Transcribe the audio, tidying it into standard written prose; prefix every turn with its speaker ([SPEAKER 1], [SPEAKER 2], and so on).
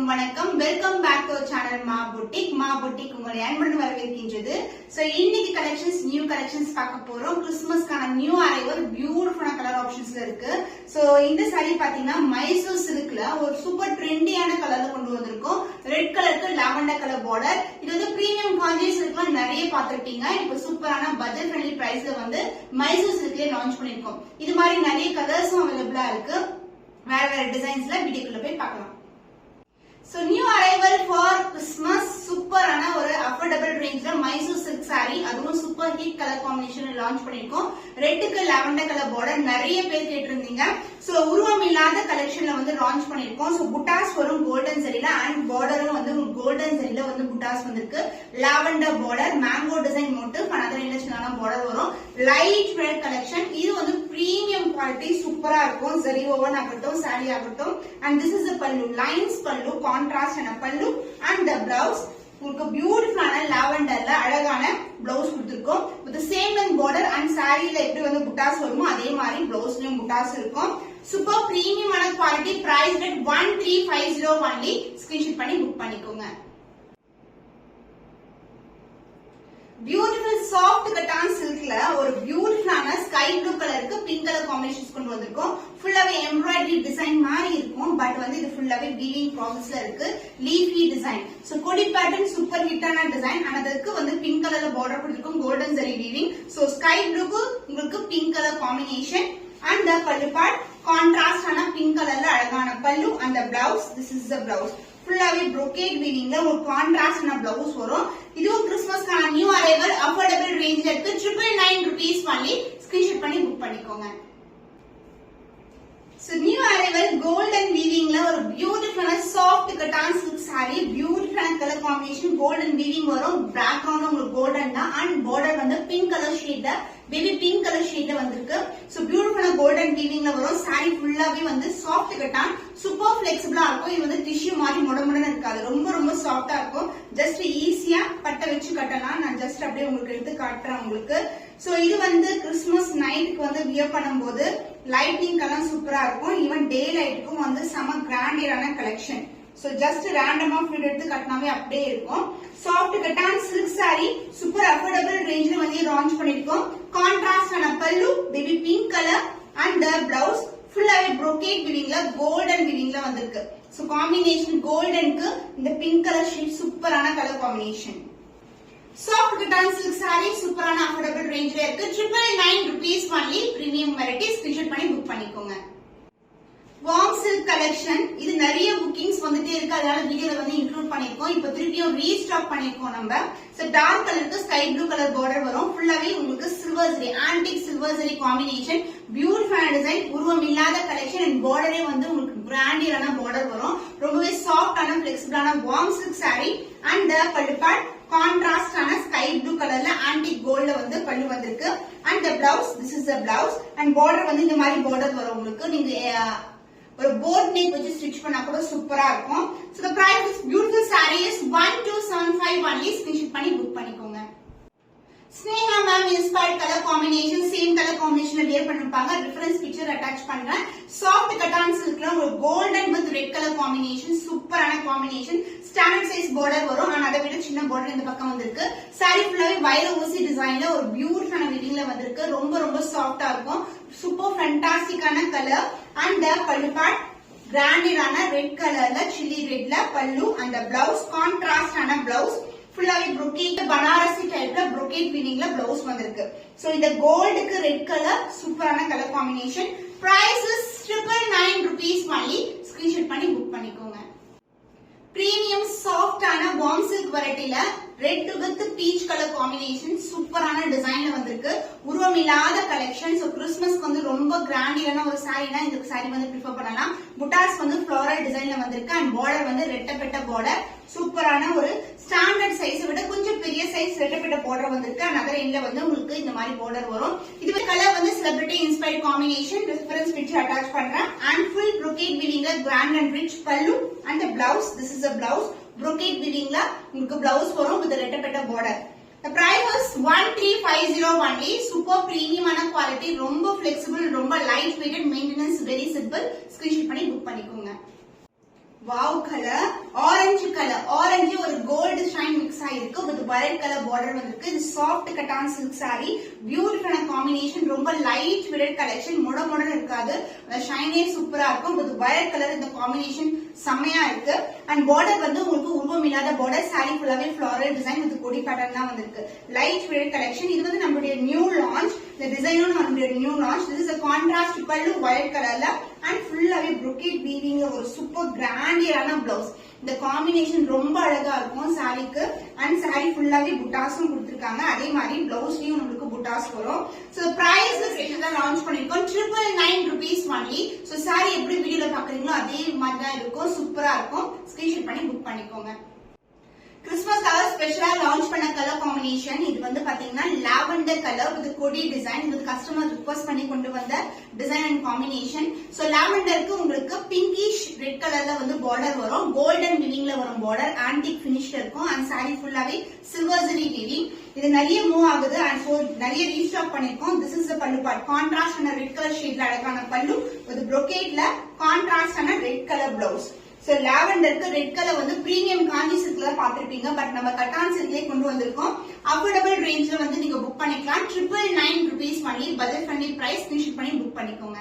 [SPEAKER 1] அனைவருக்கும் வணக்கம். Welcome back to channel மா புட்டிக் உங்களை அன்புடன் வரவேற்கின்றது. சோ இன்னைக்கு கலெக்ஷன்ஸ் நியூ கலெக்ஷன்ஸ் பார்க்க போறோம். கிறிஸ்துமஸ்க்கான நியூ அரைவல் பியூட்டிஃபுல்லான கலர் ஆப்ஷன்ஸ்ல இருக்கு. சோ இந்த saree பாத்தீங்கன்னா மைசூர் சில்க்ல ஒரு சூப்பர் ட்ரெண்டியான கலர்ல கொண்டு வந்திருக்கோம். ரெட் கலருக்கு லாவெண்டர் கலர் பார்டர். இது வந்து பிரீமியம் காஞ்சி சில்க்ல நிறைய பார்த்திருப்பீங்க. இப்போ சூப்பரான பட்ஜெட் ஃப்ரெண்ட்லி பிரைஸ்ல வந்து மைசூர் சில்க்ல லான்ச் பண்ணிருக்கோம். இது மாதிரி நிறைய கலர்ஸும் அவைலபிளா இருக்கு. வேற டிசைன்ஸ்ல வீடியோக்குள்ள போய் பார்க்கலாம். So new arrival for Christmas சூப்பரான ஒரு அஃபோர்டபிள் ரேஞ்ச்ல மைசூர் சில்க் saree அதுவும் சூப்பர் ஹிட் கலர் காம்பினேஷன்ல லான்ச் பண்ணிருக்கோம். ரெட்டுக்கு லாவெண்டர் கலர் பார்டர் நிறைய பேர் கேட்டிருந்தீங்க. சோ உருவம் இல்லாத கலெக்ஷன்ல வந்து லான்ச் பண்ணிருக்கோம். சோ புட்டாஸ் வரும் கோல்டன் சரியில அண்ட் பார்டரும் வந்து கோல்டன் சரியில வந்து புட்டாஸ் வந்திருக்கு. Lavender border mango design motive another இல்லனா பார்டர் வரும். Light red collection. இது வந்து பிரீமியம் குவாலிட்டி சூப்பரா இருக்கும். சரி ஓவன் ஆகட்டும் saree ஆகட்டும். And this is the pallu lines pallu contrast and a pallu and the blouse உங்களுக்கு பியூட்டிஃபுல்லான லாவெண்டர்ல அழகான பிளவுஸ் கொடுத்திருக்கோம். with the same length border and சாரியில எப்படி வந்து புட்டாஸ் வருமோ அதே மாதிரி பிளவுஸ்லயும் புட்டாஸ் இருக்கும். சூப்பர் பிரீமியமான quality. Price rate 1350 only. Screenshot பண்ணி புக் பண்ணிக்கோங்க. பியூட்டிஃபுல் சாஃப்ட் கட்டான் சில்க்ல ஒரு பியூட்டிஃபுல்லான ஸ்கை ப்ளூ கலருக்கு பிங்க் கலர் காம்பினேஷன்ஸ் கொண்டு வந்திருக்கோம். ஃபுல்லாவே எம்ப்ராய்டரி டிசைன் மாதிரி இருக்கும். பட் வந்து இது ஃபுல்லாவே வீவிங் ப்ராசஸ்ல இருக்கு. Leafy design. சோ கொடி பேட்டர்ன் சூப்பர் ஹிட்டான டிசைன். அதுக்கு வந்து பிங்க் கலர்ல பார்டர் கொடுத்திருக்கும். Golden zari weaving. So sky ப்ளூக்கு உங்களுக்கு pink colour combination. And the pallu part contrast ஆன பிங்க் கலர்ல அழகான பல்லு. அந்த blouse this is the blouse. ஃபுல்லாவே brocade வீவிங்ல ஒரு கான்ட்ராஸ்டான பிளவுஸ் வரும். இதுவும் கிறிஸ்துமஸ்க்கான நியூ அரைவல் அஃபோர்டபிள் ரேஞ்ச்ல இருக்கு. 999 rupees only. ஸ்கிரீன்ஷாட் பண்ணி புக் பண்ணிக்கோங்க. So new arrival golden weavingல ஒரு பியூட்டிஃபுல்லான சாஃப்ட் கட்டான் சில்க் saree. பியூட்டிஃபுல்லான கலர் காம்பினேஷன் golden weaving வரும். பேக்ரவுண்ட் உங்களுக்கு கோல்டன் தான் அண்ட் பார்டர் வந்து பிங்க் கலர் ஷேட்ல பேபி பிங்க் கலர் ஷேட்ல வந்திருக்கு. சோ பியூட்டிஃபுல்லான கோல்டன் வீவிங்ல வரும். saree ஃபுல்லாவே வந்து சாஃப்ட் கட்டான் சூப்பர் ஃபிளெக்சிபிளா இருக்கும். இது வந்து டிஷ்யூ மாதிரி முடமுடன்னு இருக்காது. ரொம்ப ரொம்ப சாஃப்டா இருக்கும். ஜஸ்ட் ஈஸியா பட்டை வச்சு கட்டலாம். நான் ஜஸ்ட் அப்படியே உங்களுக்கு எடுத்து காட்டுறேன் உங்களுக்கு. சோ இது வந்து கிறிஸ்துமஸ் நைட்டுக்கு வந்து வியர் பண்ணும்போது லைட்டிங் எல்லாம் சூப்பரா இருக்கும். ஈவன் டே லைட்டுக்கும் வந்து செம கிராண்டியரான கலெக்ஷன். சோ ஜஸ்ட் ரேண்டமா ஃபீட் எடுத்து கட்டினாவே அப்படியே இருக்கும். Soft cotton silk saree super affordable ரேஞ்ச்ல வந்து லான்ச் பண்ணிருக்கோம். கான்ட்ராஸ்ட் ஆன pallu baby pink colour and the blouse ஃபுல்லாவே brocade வீவிங்ல கோல்டன் வீவிங்ல வந்திருக்கு. சோ காம்பினேஷன் கோல்டனுக்கு இந்த பிங்க் கலர் ஷேட் சூப்பரான colour combination. Soft cotton silk saree சூப்பரான அஃபோர்டபிள் ரேஞ்ச்ல இருக்கு. 999 rupees only. Premium variety. Screenshot பண்ணி புக் பண்ணிக்கோங்க. Warm silk collection. இது நிறைய புக்கிங்ஸ் வந்துட்டே இருக்கு. அதனால வீடியோல வந்து இன்க்ளூட் பண்ணிருக்கோம். இப்போ திருப்பியும் ரீஸ்டாக் பண்ணிருக்கோம் நம்ம. சோ டார்க் கலருக்கு ஸ்கை ப்ளூ கலர் பார்டர் வரும். ஃபுல்லாவே உங்களுக்கு silver zari antique silver zari combination. பியூட்டிஃபுல்லான டிசைன். உருவம் இல்லாத கலெக்ஷன் அண்ட் பார்டரே வந்து உங்களுக்கு கிராண்டியரான பார்டர் வரும். ரொம்பவே சாஃப்டான பிளெக்சிபிளான warm silk saree and the pallu part contrast ஆன ஸ்கை ப்ளூ கலர்ல ஆன்டிக் கோல்ட்ல வந்து பல்லு வந்திருக்கு. And the blouse this is the blouse and border வந்து இந்த மாதிரி பார்டர் வரும் உங்களுக்கு. நீங்க ஒரு போட் நெக் வச்சு ஸ்டிச் பண்ணா கூட சூப்பரா இருக்கும். So the price is beautiful saree is 1275 only. Screenshot பண்ணி புக் பண்ணிக்கோங்க. Sneha ma'am inspired colour combination same colour காம்பினேஷன்ல வியர் பண்ணிருப்பாங்க. ரெஃபரன்ஸ் பிக்சர் அட்டாச் பண்றேன். சாஃப்ட் கட்டான் சில்க்ல ஒரு golden with red colour combination சூப்பரான காம்பினேஷன். ஸ்டாண்டர்ட் சைஸ் பார்டர் வரும். ஆனா அதை விட சின்ன பார்டர் இந்த பக்கம் வந்திருக்கு. saree ஃபுல்லாவே வைர ஊசி டிசைன்ல ஒரு பியூட்டிஃபுல்லான வீவிங்ல வந்திருக்கு. ரொம்ப ரொம்ப சாஃப்டா இருக்கும். சூப்பர் ஃபேண்டாஸ்டிக்கான கலர் அண்ட் பல்லு பார்ட் கிராண்டியரான ரெட் கலர்ல சில்லி ரெட்ல பல்லு அண்ட் பிளவுஸ் கான்ட்ராஸ்ட் ஆன பிளவுஸ் ஃபுல்லாவே brocade பனாரசி டைப்ல brocade வீவிங்ல பிளவுஸ் வந்திருக்கு. சோ இந்த கோல்டுக்கு ரெட் கலர் சூப்பரான colour combination. Price is 999 rupees only. Screenshot பண்ணி புக் பண்ணிக்கோங்க. பிரீமியம் சாஃப்டான வார்ம் சில்க் வெரைட்டில red with peach colour combination சூப்பரான டிசைன்ல வந்திருக்கு. உருவம் இல்லாத கலெக்ஷன். சோ கிறிஸ்துமஸ்க்கு வந்து ரொம்ப கிராண்டியரான ஒரு சாரீனா இந்த சாரி வந்து ப்ரிஃபர் பண்ணலாம். புட்டாஸ் வந்து ஃப்ளோரல் டிசைன்ல வந்திருக்கு அண்ட் பார்டர் வந்து ரெட்டப்பட்ட பார்டர். சூப்பரான ஒரு ஸ்டாண்டர்ட் சைஸ் விட கொஞ்சம் பெரிய சைஸ் ரெட்டப்பட்ட பார்டர் வந்திருக்கு. another எண்ட்ல வந்து உங்களுக்கு இந்த மாதிரி பார்டர் வரும். இது கலர் வந்து celebrity inspired combination. Reference picture attach பண்றேன். அண்ட் ஃபுல் brocade வீவிங்ல grand and rich pallu and the blouse this is a blouse. brocade வீவிங்ல உங்களுக்கு பிளவுஸ் வரும் with ரெட்டப்பட்ட border. The price was 1350 only. Super premium ஆன குவாலிட்டி. ரொம்ப flexible ரொம்ப light weighted maintenance very simple. Screenshot பண்ணி book பண்ணிக்கோங்க. Wow colour, orange colour, orange ஒரு கோல்டு ஷைன் மிக்ஸ் ஆயிருக்கு வித் வயலட் கலர் பார்டர் வந்திருக்கு. இது சாஃப்ட் கட்டான் சில்க் சாரி, பியூட்டிஃபுல்லான காம்பினேஷன், ரொம்ப லைட் வெயிட் கலெக்ஷன், முட இருக்காது, அந்த ஷைனே சூப்பரா இருக்கும். வித் வயலட் கலர் இந்த காம்பினேஷன் செம்மையா இருக்கு. அண்ட் பார்டர் வந்து உங்களுக்கு உருவம் இல்லாத பார்டர், சாரி ஃபுல்லாவே ஃபிளாரல் டிசைன் வித் கொடி பேட்டர்ன் தான் வந்திருக்கு. லைட் வெயிட் கலெக்ஷன், இது வந்து நம்மளுடைய நியூ லான்ச், இந்த டிசைனும் நம்மளுடைய new launch. This is a contrast பல்லு வயலட் கலர்ல அண்ட் ஃபுல்லாவே brocade weaving ஒரு சூப்பர் கிராண்டியரான பிளவுஸ். இந்த காம்பினேஷன் ரொம்ப அழகா இருக்கும் சாரிக்கு. அண்ட் சாரி ஃபுல்லாவே புட்டாஸும் கொடுத்திருக்காங்க. அதே மாதிரி பிளவுஸ்லயும் உங்களுக்கு புட்டாஸ் வரும். சோ பிரைஸ் தான் லான்ச் பண்ணிருக்கோம் 999 rupees only. சோ சாரி எப்படி வீடியோல பாக்குறீங்களோ அதே மாதிரி தான் இருக்கும், சூப்பரா இருக்கும். ஸ்கிரீன்ஷாட் பண்ணி புக் பண்ணிக்கோங்க. கிறிஸ்மஸ்க்காக ஸ்பெஷலா லான்ச் பண்ண கலர் காம்பினேஷன் இது வந்து பாத்தீங்கன்னா லாவெண்டர் கலர் வித் கொடி டிசைன், வித் கஸ்டமர் ரிக்வெஸ்ட் பண்ணி கொண்டு வந்த டிசைன் அண்ட் காம்பினேஷன். சோ லாவெண்டருக்கு உங்களுக்கு பிங்கிஷ் ரெட் கலர்ல வந்து பார்டர் வரும், கோல்டன் விவிங்ல வரும் பார்டர், ஆன்டிக் பினிஷ்ல இருக்கும். அண்ட் சாரி ஃபுல்லாவே சில்வர் ஜரி வீவிங். இது நிறைய மூவ் ஆகுது அண்ட் நிறைய ரீஸ்டாக் பண்ணிருக்கோம். This is the pallu part, contrast ஆன ரெட் கலர் ஷேட்ல அழகான பல்லு வித் brocade கான்ட்ராஸ்ட் ஆன ரெட் கலர் பிளவுஸ். சோ லாவெண்டருக்கு ரெட் கலர் வந்து பிரீமியம் காஞ்சி சில்க்ல பாத்திருப்பீங்க, பட் நம்ம கட்டான் சில்க்லயே கொண்டு வந்திருக்கோம். அஃபோர்டபிள் ரேஞ்ச்ல வந்து நீங்க புக் பண்ணிக்கலாம். 999 rupees only, budget friendly price. Screenshot பண்ணி புக் பண்ணிக்கோங்க.